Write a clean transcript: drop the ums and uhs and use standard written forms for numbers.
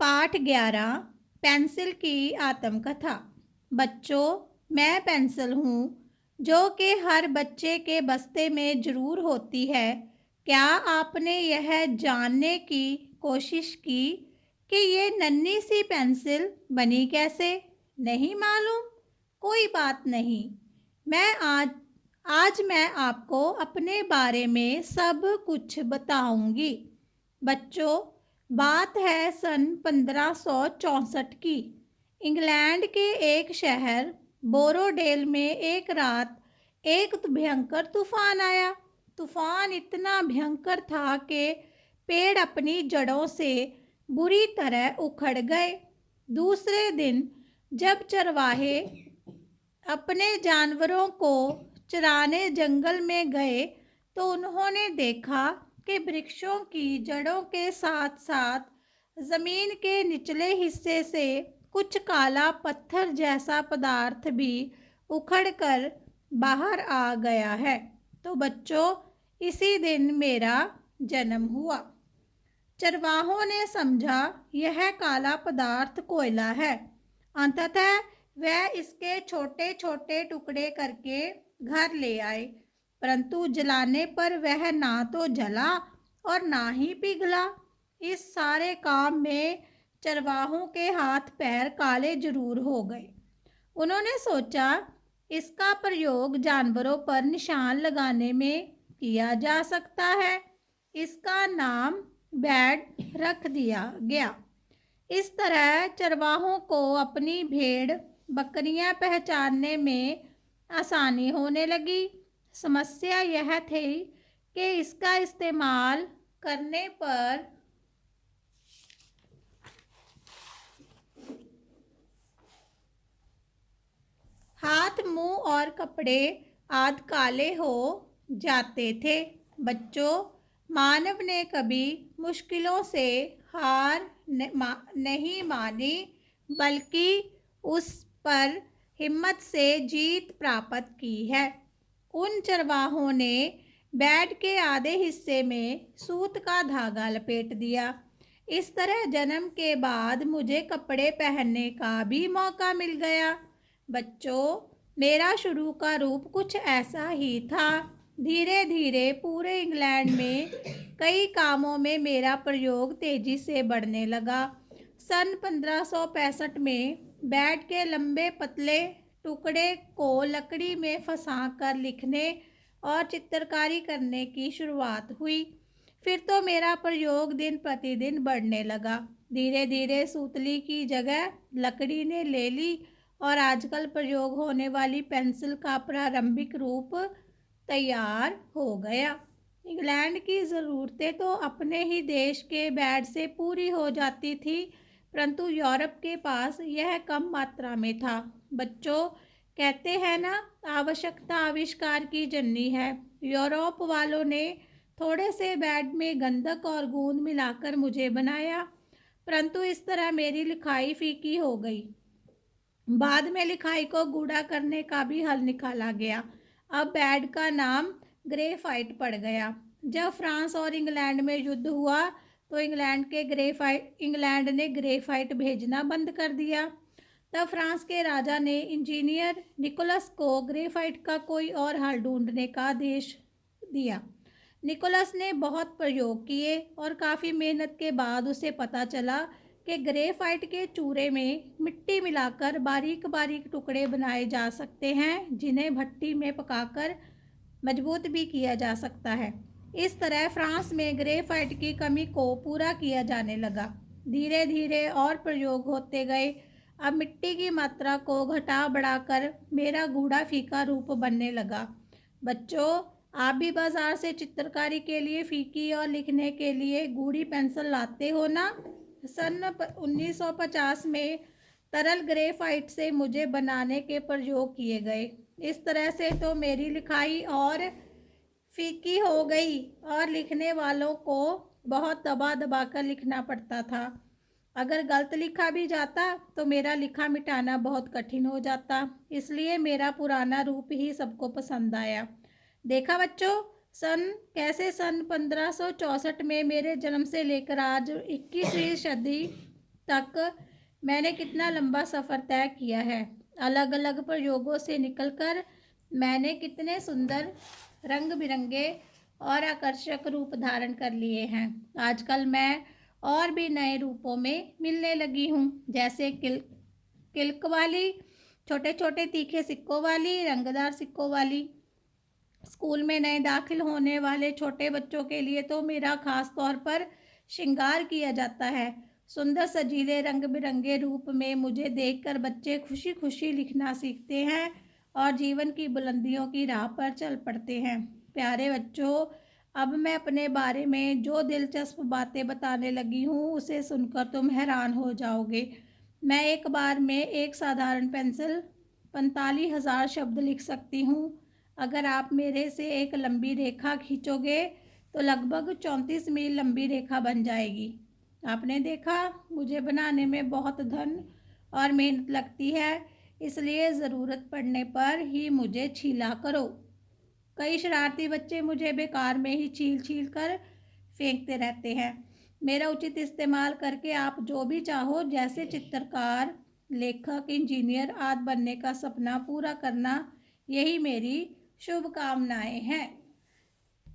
पाठ 11 पेंसिल की आत्मकथा। बच्चों, मैं पेंसिल हूँ जो कि हर बच्चे के बस्ते में ज़रूर होती है। क्या आपने यह जानने की कोशिश की कि ये नन्ही सी पेंसिल बनी कैसे? नहीं मालूम? कोई बात नहीं। मैं आज आज मैं आपको अपने बारे में सब कुछ बताऊंगी। बच्चों, बात है सन 1564 की। इंग्लैंड के एक शहर बोरोडेल में एक रात एक भयंकर तूफान आया। तूफान इतना भयंकर था कि पेड़ अपनी जड़ों से बुरी तरह उखड़ गए। दूसरे दिन जब चरवाहे अपने जानवरों को चराने जंगल में गए तो उन्होंने देखा कि वृक्षों की जड़ों के साथ साथ जमीन के निचले हिस्से से कुछ काला पत्थर जैसा पदार्थ भी उखड़कर बाहर आ गया है। तो बच्चों, इसी दिन मेरा जन्म हुआ। चरवाहों ने समझा यह काला पदार्थ कोयला है। अंततः वह इसके छोटे छोटे टुकड़े करके घर ले आए, परंतु जलाने पर वह ना तो जला और ना ही पिघला। इस सारे काम में चरवाहों के हाथ पैर काले जरूर हो गए। उन्होंने सोचा इसका प्रयोग जानवरों पर निशान लगाने में किया जा सकता है। इसका नाम बैड रख दिया गया। इस तरह चरवाहों को अपनी भेड़ बकरियां पहचानने में आसानी होने लगी। समस्या यह थी कि इसका इस्तेमाल करने पर हाथ, मुंह और कपड़े आदि काले हो जाते थे। बच्चों, मानव ने कभी मुश्किलों से हार नहीं मानी, बल्कि उस पर हिम्मत से जीत प्राप्त की है। उन चरवाहों ने बेड के आधे हिस्से में सूत का धागा लपेट दिया। इस तरह जन्म के बाद मुझे कपड़े पहनने का भी मौका मिल गया। बच्चों, मेरा शुरू का रूप कुछ ऐसा ही था। धीरे धीरे पूरे इंग्लैंड में कई कामों में मेरा प्रयोग तेजी से बढ़ने लगा। सन 1565 में बेड के लंबे पतले टुकड़े को लकड़ी में फंसाकर लिखने और चित्रकारी करने की शुरुआत हुई। फिर तो मेरा प्रयोग दिन प्रतिदिन बढ़ने लगा। धीरे धीरे सूतली की जगह लकड़ी ने ले ली और आजकल प्रयोग होने वाली पेंसिल का प्रारंभिक रूप तैयार हो गया। इंग्लैंड की ज़रूरतें तो अपने ही देश के बैड से पूरी हो जाती थी, परंतु यूरोप के पास यह कम मात्रा में था। बच्चों, कहते हैं ना, आवश्यकता आविष्कार की जननी है। यूरोप वालों ने थोड़े से बैड में गंधक और गूंद मिलाकर मुझे बनाया, परंतु इस तरह मेरी लिखाई फीकी हो गई। बाद में लिखाई को गूढ़ा करने का भी हल निकाला गया। अब बैड का नाम ग्रेफाइट पड़ गया। जब फ्रांस और इंग्लैंड में युद्ध हुआ तो इंग्लैंड ने ग्रेफाइट भेजना बंद कर दिया। तब फ्रांस के राजा ने इंजीनियर निकोलस को ग्रेफाइट का कोई और हल ढूंढने का आदेश दिया। निकोलस ने बहुत प्रयोग किए और काफ़ी मेहनत के बाद उसे पता चला कि ग्रेफाइट के चूरे में मिट्टी मिलाकर बारीक बारीक टुकड़े बनाए जा सकते हैं, जिन्हें भट्टी में पकाकर मजबूत भी किया जा सकता है। इस तरह फ्रांस में ग्रेफाइट की कमी को पूरा किया जाने लगा। धीरे धीरे और प्रयोग होते गए। अब मिट्टी की मात्रा को घटा बढ़ाकर मेरा गूढ़ा फीका रूप बनने लगा। बच्चों, आप भी बाजार से चित्रकारी के लिए फीकी और लिखने के लिए गूढ़ी पेंसिल लाते हो ना? सन 1950 में तरल ग्रेफाइट से मुझे बनाने के प्रयोग किए गए। इस तरह से तो मेरी लिखाई और फीकी हो गई और लिखने वालों को बहुत दबा दबा कर लिखना पड़ता था। अगर गलत लिखा भी जाता तो मेरा लिखा मिटाना बहुत कठिन हो जाता। इसलिए मेरा पुराना रूप ही सबको पसंद आया। देखा बच्चों, सन 1564 में मेरे जन्म से लेकर आज 21वीं सदी तक मैंने कितना लंबा सफ़र तय किया है। अलग अलग प्रयोगों से निकलकर मैंने कितने सुंदर रंग बिरंगे और आकर्षक रूप धारण कर लिए हैं। आजकल मैं और भी नए रूपों में मिलने लगी हूँ, जैसे किल्क वाली, छोटे छोटे तीखे सिक्कों वाली, रंगदार सिक्कों वाली। स्कूल में नए दाखिल होने वाले छोटे बच्चों के लिए तो मेरा खास तौर पर श्रृंगार किया जाता है। सुंदर सजीले रंग बिरंगे रूप में मुझे देखकर बच्चे खुशी खुशी लिखना सीखते हैं और जीवन की बुलंदियों की राह पर चल पड़ते हैं। प्यारे बच्चों, अब मैं अपने बारे में जो दिलचस्प बातें बताने लगी हूँ उसे सुनकर तुम हैरान हो जाओगे। मैं एक बार में एक साधारण पेंसिल 45,000 शब्द लिख सकती हूँ। अगर आप मेरे से एक लंबी रेखा खींचोगे तो लगभग 34 मील लंबी रेखा बन जाएगी। आपने देखा, मुझे बनाने में बहुत धन और मेहनत लगती है, इसलिए ज़रूरत पड़ने पर ही मुझे छीला करो। कई शरारती बच्चे मुझे बेकार में ही छील छील कर फेंकते रहते हैं। मेरा उचित इस्तेमाल करके आप जो भी चाहो, जैसे चित्रकार, लेखक, इंजीनियर आदि बनने का सपना पूरा करना, यही मेरी शुभकामनाएं हैं।